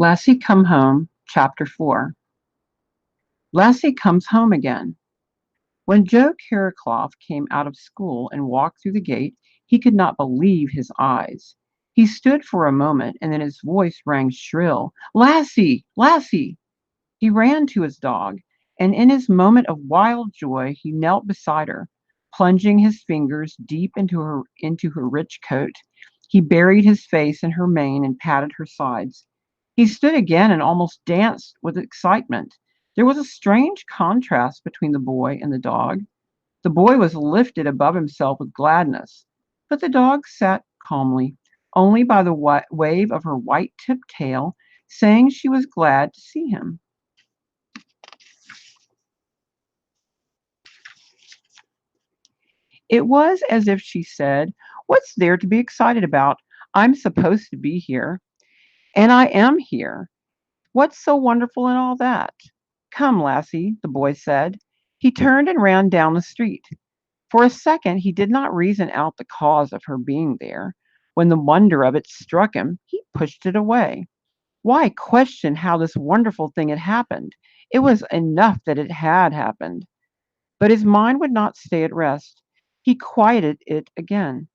Lassie Come Home, Chapter 4. Lassie comes home again. When Joe Carracloff came out of school and walked through the gate, he could not believe his eyes. He stood for a moment, and then his voice rang shrill. Lassie! Lassie! He ran to his dog, and in his moment of wild joy he knelt beside her, plunging his fingers deep into her rich coat. He buried his face in her mane and patted her sides. He stood again and almost danced with excitement. There was a strange contrast between the boy and the dog. The boy was lifted above himself with gladness, but the dog sat calmly, only by the wave of her white-tipped tail, saying she was glad to see him. It was as if she said, "What's there to be excited about? I'm supposed to be here, and I am here. What's so wonderful in all that?" "Come, Lassie," the boy said. He turned and ran down the street. For a second he did not reason out the cause of her being there. When the wonder of it struck him, he pushed it away. Why question how this wonderful thing had happened? It was enough that it had happened. But his mind would not stay at rest. He quieted it again.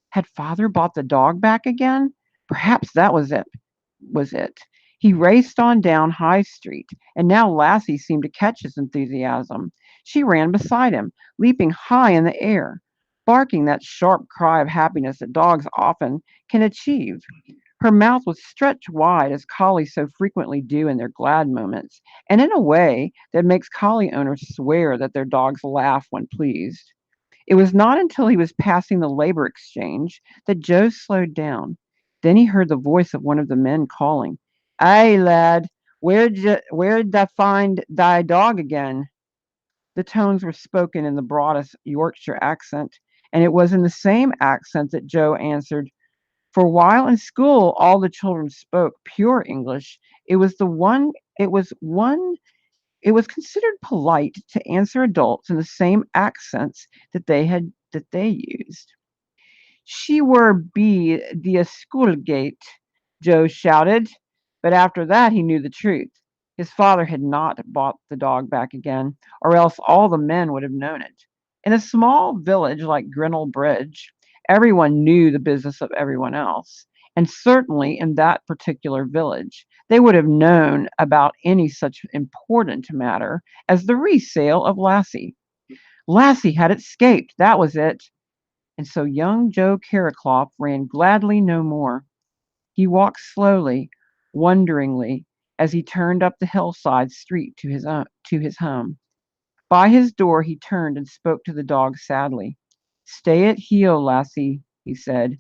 Had father bought the dog back again? Perhaps that was it. He raced on down High Street, and now Lassie seemed to catch his enthusiasm. She ran beside him, leaping high in the air, barking that sharp cry of happiness that dogs often can achieve. Her mouth was stretched wide as collies so frequently do in their glad moments, and in a way that makes collie owners swear that their dogs laugh when pleased. It was not until he was passing the labor exchange that Joe slowed down. Then he heard the voice of one of the men calling, "Aye, lad, where'd thou find thy dog again?" The tones were spoken in the broadest Yorkshire accent, and it was in the same accent that Joe answered. For while in school all the children spoke pure English, it was the one it was one it was considered polite to answer adults in the same accents that they used. "She were be the schoolgate," Joe shouted, but after that he knew the truth. His father had not bought the dog back again, or else all the men would have known it. In a small village like Grinnell Bridge, everyone knew the business of everyone else, and certainly in that particular village they would have known about any such important matter as the resale of Lassie. Lassie had escaped, that was it. And so young Joe Carracloff ran gladly no more. He walked slowly, wonderingly, as he turned up the hillside street to his home. By his door he turned and spoke to the dog sadly. "Stay at heel, Lassie," he said.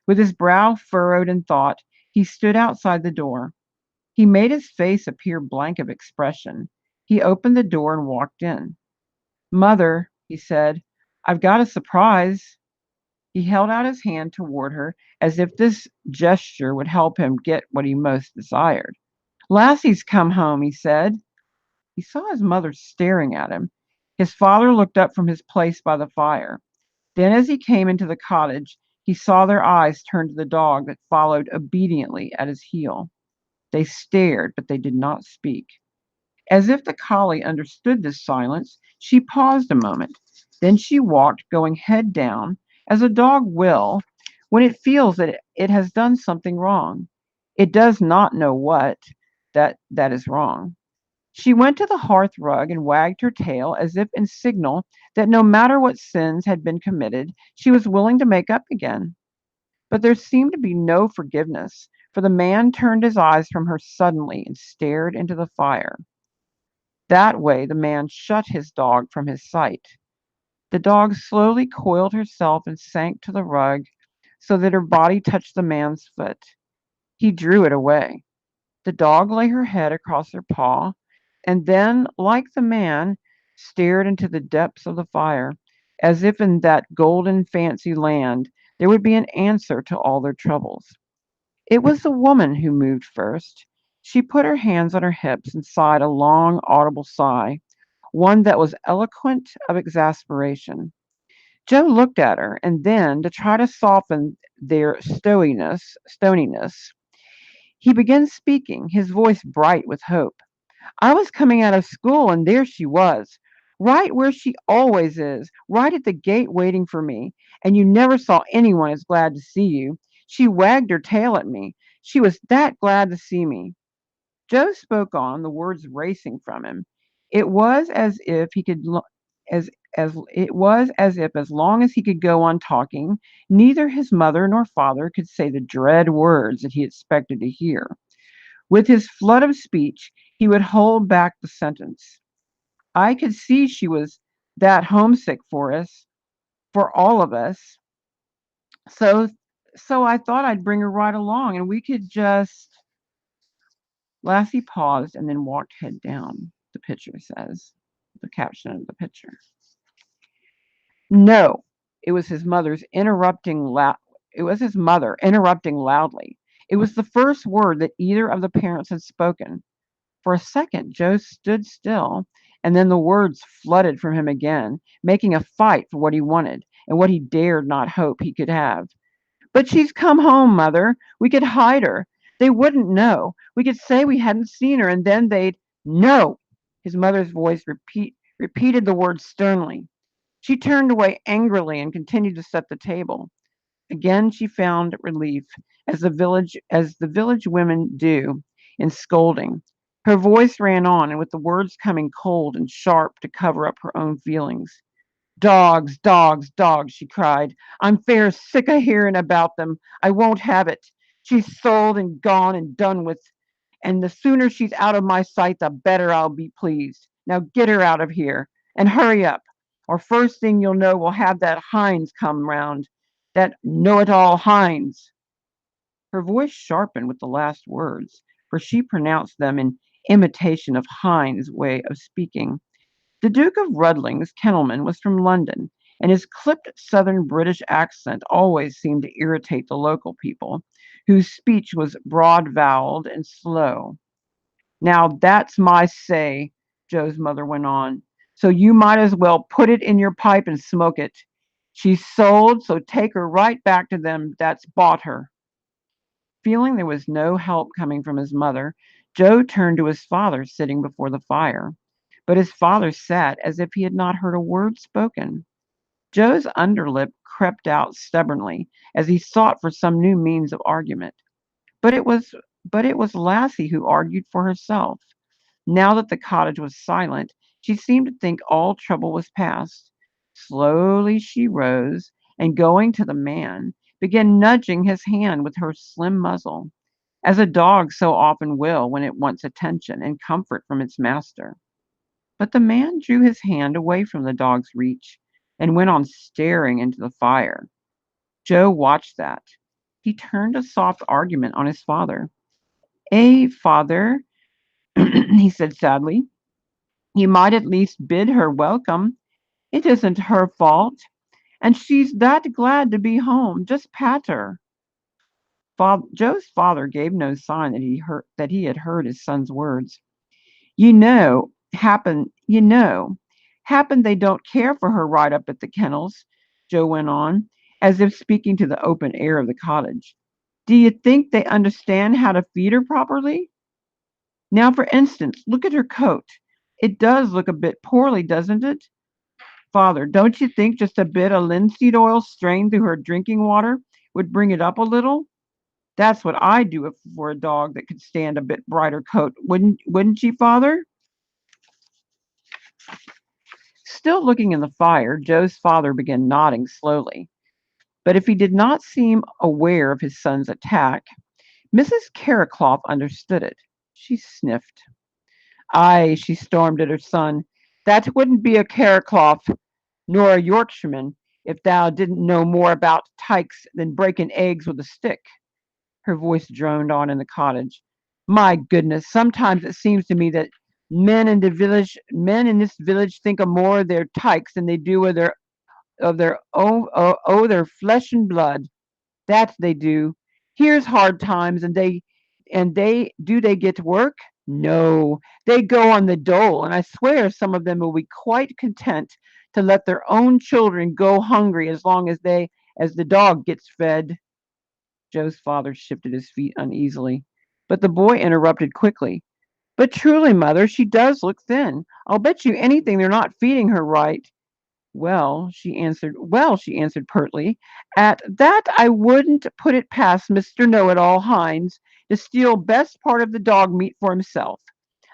With his brow furrowed in thought, he stood outside the door. He made his face appear blank of expression. He opened the door and walked in. "Mother," he said, "I've got a surprise." He held out his hand toward her as if this gesture would help him get what he most desired. "Lassie's come home," he said. He saw his mother staring at him. His father looked up from his place by the fire. Then as he came into the cottage, he saw their eyes turn to the dog that followed obediently at his heel. They stared, but they did not speak. As if the collie understood this silence, she paused a moment. Then she walked, going head down, as a dog will when it feels that it has done something wrong. It does not know what that is wrong. She went to the hearth rug and wagged her tail as if in signal that no matter what sins had been committed, she was willing to make up again. But there seemed to be no forgiveness, for the man turned his eyes from her suddenly and stared into the fire. That way the man shut his dog from his sight. The dog slowly coiled herself and sank to the rug so that her body touched the man's foot. He drew it away. The dog lay her head across her paw, and then, like the man, stared into the depths of the fire, as if in that golden fancy land there would be an answer to all their troubles. It was the woman who moved first. She put her hands on her hips and sighed a long, audible sigh, one that was eloquent of exasperation. Joe looked at her, and then, to try to soften their stoniness, He began speaking, his voice bright with hope. I was coming out of school and there she was, right where she always is, right at the gate waiting for me, and you never saw anyone as glad to see you. She wagged her tail at me. She was that glad to see me. Joe spoke on, the words racing from him. It was as if he could as it was as if as long as he could go on talking, neither his mother nor father could say the dread words that he expected to hear. With his flood of speech, he would hold back the sentence. I could see she was that homesick for us, for all of us. So so I thought I'd bring her right along and we could just Lassie paused and then walked head down, the picture says, the caption of the picture. No, it was his mother's interrupting loud. It was his mother interrupting loudly. It was the first word that either of the parents had spoken. For a second, Joe stood still, and then the words flooded from him again, making a fight for what he wanted and what he dared not hope he could have. But she's come home, mother. We could hide her. They wouldn't know. We could say we hadn't seen her, and then they'd. No! His mother's voice repeated the words sternly. She turned away angrily and continued to set the table. Again she found relief, as the village women do, in scolding. Her voice ran on, and with the words coming cold and sharp to cover up her own feelings. Dogs, dogs, dogs, she cried. I'm fair sick of hearing about them. I won't have it. She's sold and gone and done with, and the sooner she's out of my sight, the better I'll be pleased. Now get her out of here, and hurry up, or first thing you'll know we'll have that Hines come round. That know-it-all Hines. Her voice sharpened with the last words, for she pronounced them in imitation of Hines' way of speaking. The Duke of Rudling's kennelman was from London, and his clipped southern British accent always seemed to irritate the local people, whose speech was broad-voweled and slow. Now that's my say, Joe's mother went on, so you might as well put it in your pipe and smoke it. She's sold, so take her right back to them that's bought her. Feeling there was no help coming from his mother, Joe turned to his father sitting before the fire. But his father sat as if he had not heard a word spoken. Joe's underlip crept out stubbornly as he sought for some new means of argument. But it was but it was Lassie who argued for herself. Now that the cottage was silent, she seemed to think all trouble was past. Slowly she rose, and going to the man, began nudging his hand with her slim muzzle, as a dog so often will when it wants attention and comfort from its master. But the man drew his hand away from the dog's reach and went on staring into the fire. Joe watched that. He turned a soft argument on his father. Father, he said sadly, you might at least bid her welcome. It isn't her fault, and she's that glad to be home. Just pat her. Joe's father gave no sign that he had heard his son's words. Happen they don't care for her right up at the kennels, Joe went on, as if speaking to the open air of the cottage. Do you think they understand how to feed her properly? Now, for instance, look at her coat. It does look a bit poorly, doesn't it? Father, don't you think just a bit of linseed oil strained through her drinking water would bring it up a little? That's what I'd do for a dog that could stand a bit brighter coat, wouldn't you, Father? Still looking in the fire, Joe's father began nodding slowly. But if he did not seem aware of his son's attack, Mrs. Carraclough understood it. She sniffed. Ay, she stormed at her son, that wouldn't be a Carraclough nor a Yorkshireman if thou didn't know more about tykes than breaking eggs with a stick. Her voice droned on in the cottage. My goodness, sometimes it seems to me that men in this village think of more of their tykes than they do of their own their flesh and blood. That they do. Here's hard times, and they get to work? No, they go on the dole, and I swear some of them will be quite content to let their own children go hungry as long as the dog gets fed. Joe's father shifted his feet uneasily. But the boy interrupted quickly. But truly, mother, she does look thin. I'll bet you anything they're not feeding her right. Well, she answered pertly, at that I wouldn't put it past Mr. Know-it-all Hines to steal best part of the dog meat for himself.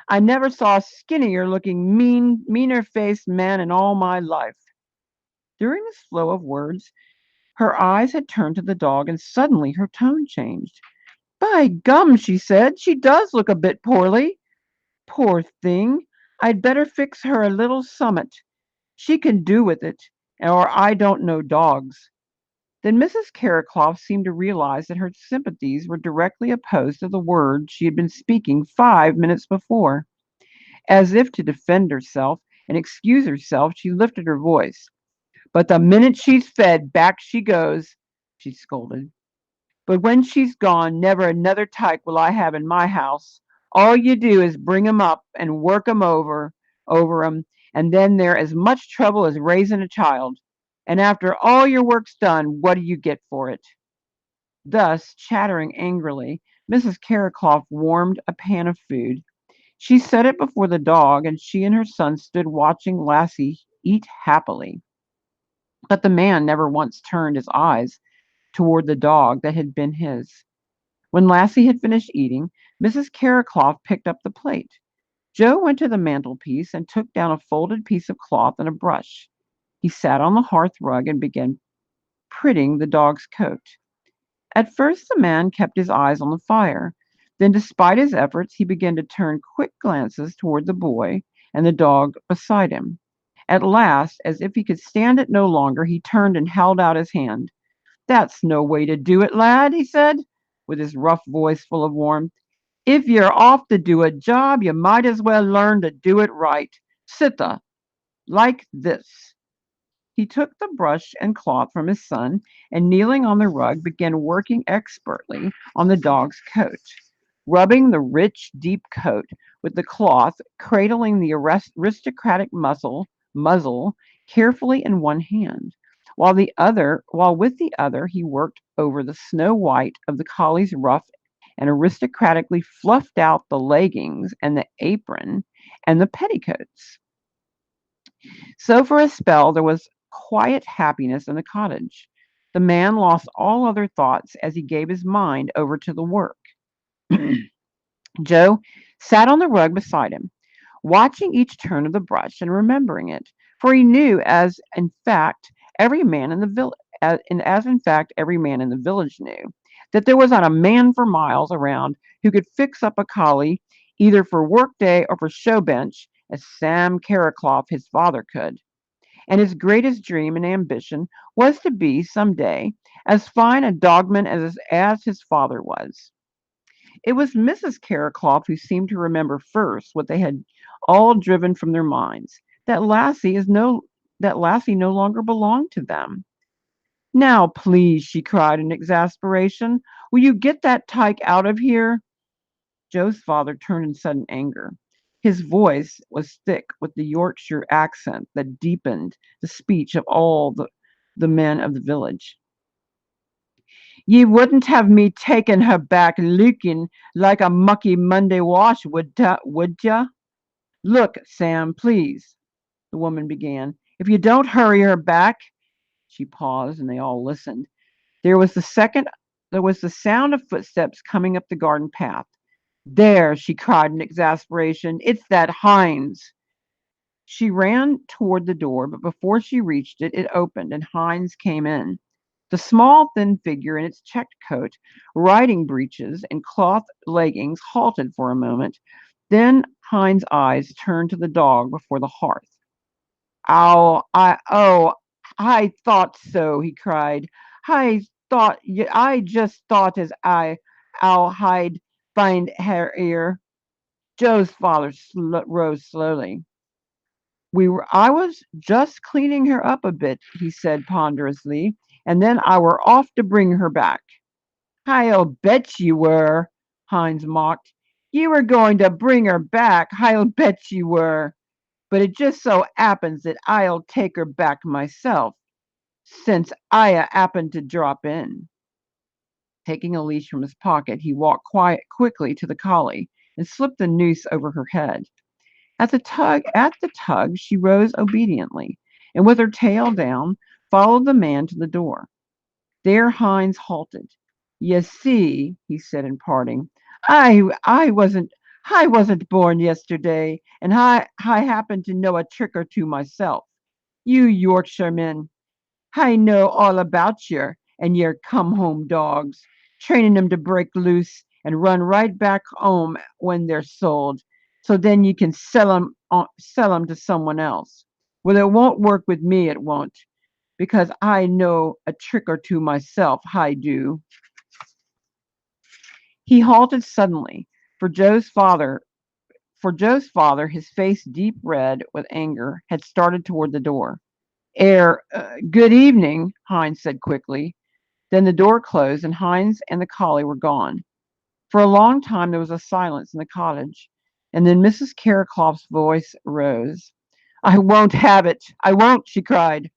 I never saw a skinnier looking meaner faced man in all my life. During this flow of words, her eyes had turned to the dog and suddenly her tone changed. By gum, she said, she does look a bit poorly. Poor thing. I'd better fix her a little summit. She can do with it, or I don't know dogs. Then Mrs. Carracloff seemed to realize that her sympathies were directly opposed to the words she had been speaking 5 minutes before. As if to defend herself and excuse herself, she lifted her voice. But the minute she's fed, back she goes, she scolded. But when she's gone, never another tyke will I have in my house. All you do is bring 'em up and work 'em over 'em, and then they're as much trouble as raising a child. And after all your work's done, what do you get for it? Thus, chattering angrily, Mrs. Carracloff warmed a pan of food. She set it before the dog, and she and her son stood watching Lassie eat happily. But the man never once turned his eyes toward the dog that had been his. When Lassie had finished eating, Mrs. Carracloff picked up the plate. Joe went to the mantelpiece and took down a folded piece of cloth and a brush. He sat on the hearth rug and began pretting the dog's coat. At first the man kept his eyes on the fire. Then, despite his efforts, he began to turn quick glances toward the boy and the dog beside him. At last, as if he could stand it no longer, he turned and held out his hand. That's no way to do it, lad, he said, with his rough voice full of warmth. If you're off to do a job, you might as well learn to do it right. Sitha, like this. He took the brush and cloth from his son and, kneeling on the rug, began working expertly on the dog's coat, rubbing the rich, deep coat with the cloth, cradling the aristocratic muzzle carefully in one hand, while with the other he worked over the snow white of the collie's ruff and aristocratically fluffed out the leggings and the apron and the petticoats. So for a spell there was quiet happiness in the cottage. The man lost all other thoughts as he gave his mind over to the work. Joe sat on the rug beside him, watching each turn of the brush and remembering it, for he knew, as in fact every man in the village knew, that there was not a man for miles around who could fix up a collie either for workday or for show bench as Sam Carracloff, his father, could. And his greatest dream and ambition was to be, some day, as fine a dogman as his father was. It was Mrs. Carracloff who seemed to remember first what they had all driven from their minds, that Lassie no longer belonged to them. Now, please, she cried in exasperation, will you get that tyke out of here? Joe's father turned in sudden anger. His voice was thick with the Yorkshire accent that deepened the speech of all the men of the village. Ye wouldn't have me takin' her back lookin' like a mucky Monday wash, would ya? Look, Sam, please, the woman began. If you don't hurry her back, she paused and they all listened. There was the second there was the sound of footsteps coming up the garden path. There, she cried in exasperation, it's that Hines. She ran toward the door, but before she reached it, it opened and Hines came in. The small, thin figure in its checked coat, riding breeches, and cloth leggings halted for a moment. Then Hines' eyes turned to the dog before the hearth. Oh, I thought so, he cried. I just thought as I'd find her here. Joe's father rose slowly. I was just cleaning her up a bit, he said ponderously, and then I were off to bring her back. I'll bet you were, Hines mocked. You were going to bring her back, I'll bet you were. But it just so happens that I'll take her back myself, since I happen to drop in. Taking a leash from his pocket, he walked quickly to the collie and slipped the noose over her head. At the tug, she rose obediently, and with her tail down, followed the man to the door. There Heinz halted. "You see," he said in parting, "I wasn't born yesterday, and I happen to know a trick or two myself. You Yorkshiremen, I know all about yer and yer come home dogs, trainin' 'em to break loose and run right back 'ome when they're sold, so then you can sell 'em to someone else. Well, it won't work with me, it won't, because I know a trick or two myself, I do." He halted suddenly, for Joe's father, his face deep red with anger, had started toward the door. Good evening," Heinz said quickly. Then the door closed, and Heinz and the collie were gone. For a long time there was a silence in the cottage, and then Mrs. Carracloff's voice rose. "I won't have it. I won't," she cried,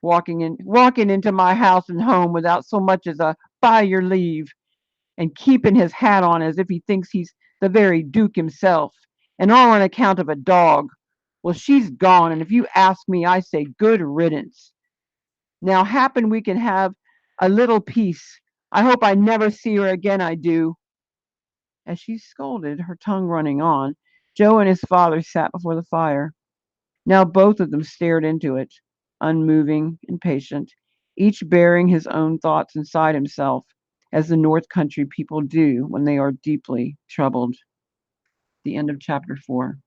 walking into my house and home without so much as a by your leave, and keeping his hat on as if he thinks he's the very Duke himself, and all on account of a dog. Well, she's gone, and if you ask me, I say good riddance. Now happen we can have a little peace. I hope I never see her again, I do." As she scolded, her tongue running on, Joe and his father sat before the fire. Now both of them stared into it, unmoving and patient, each bearing his own thoughts inside himself, as the North Country people do when they are deeply troubled. The end of chapter 4.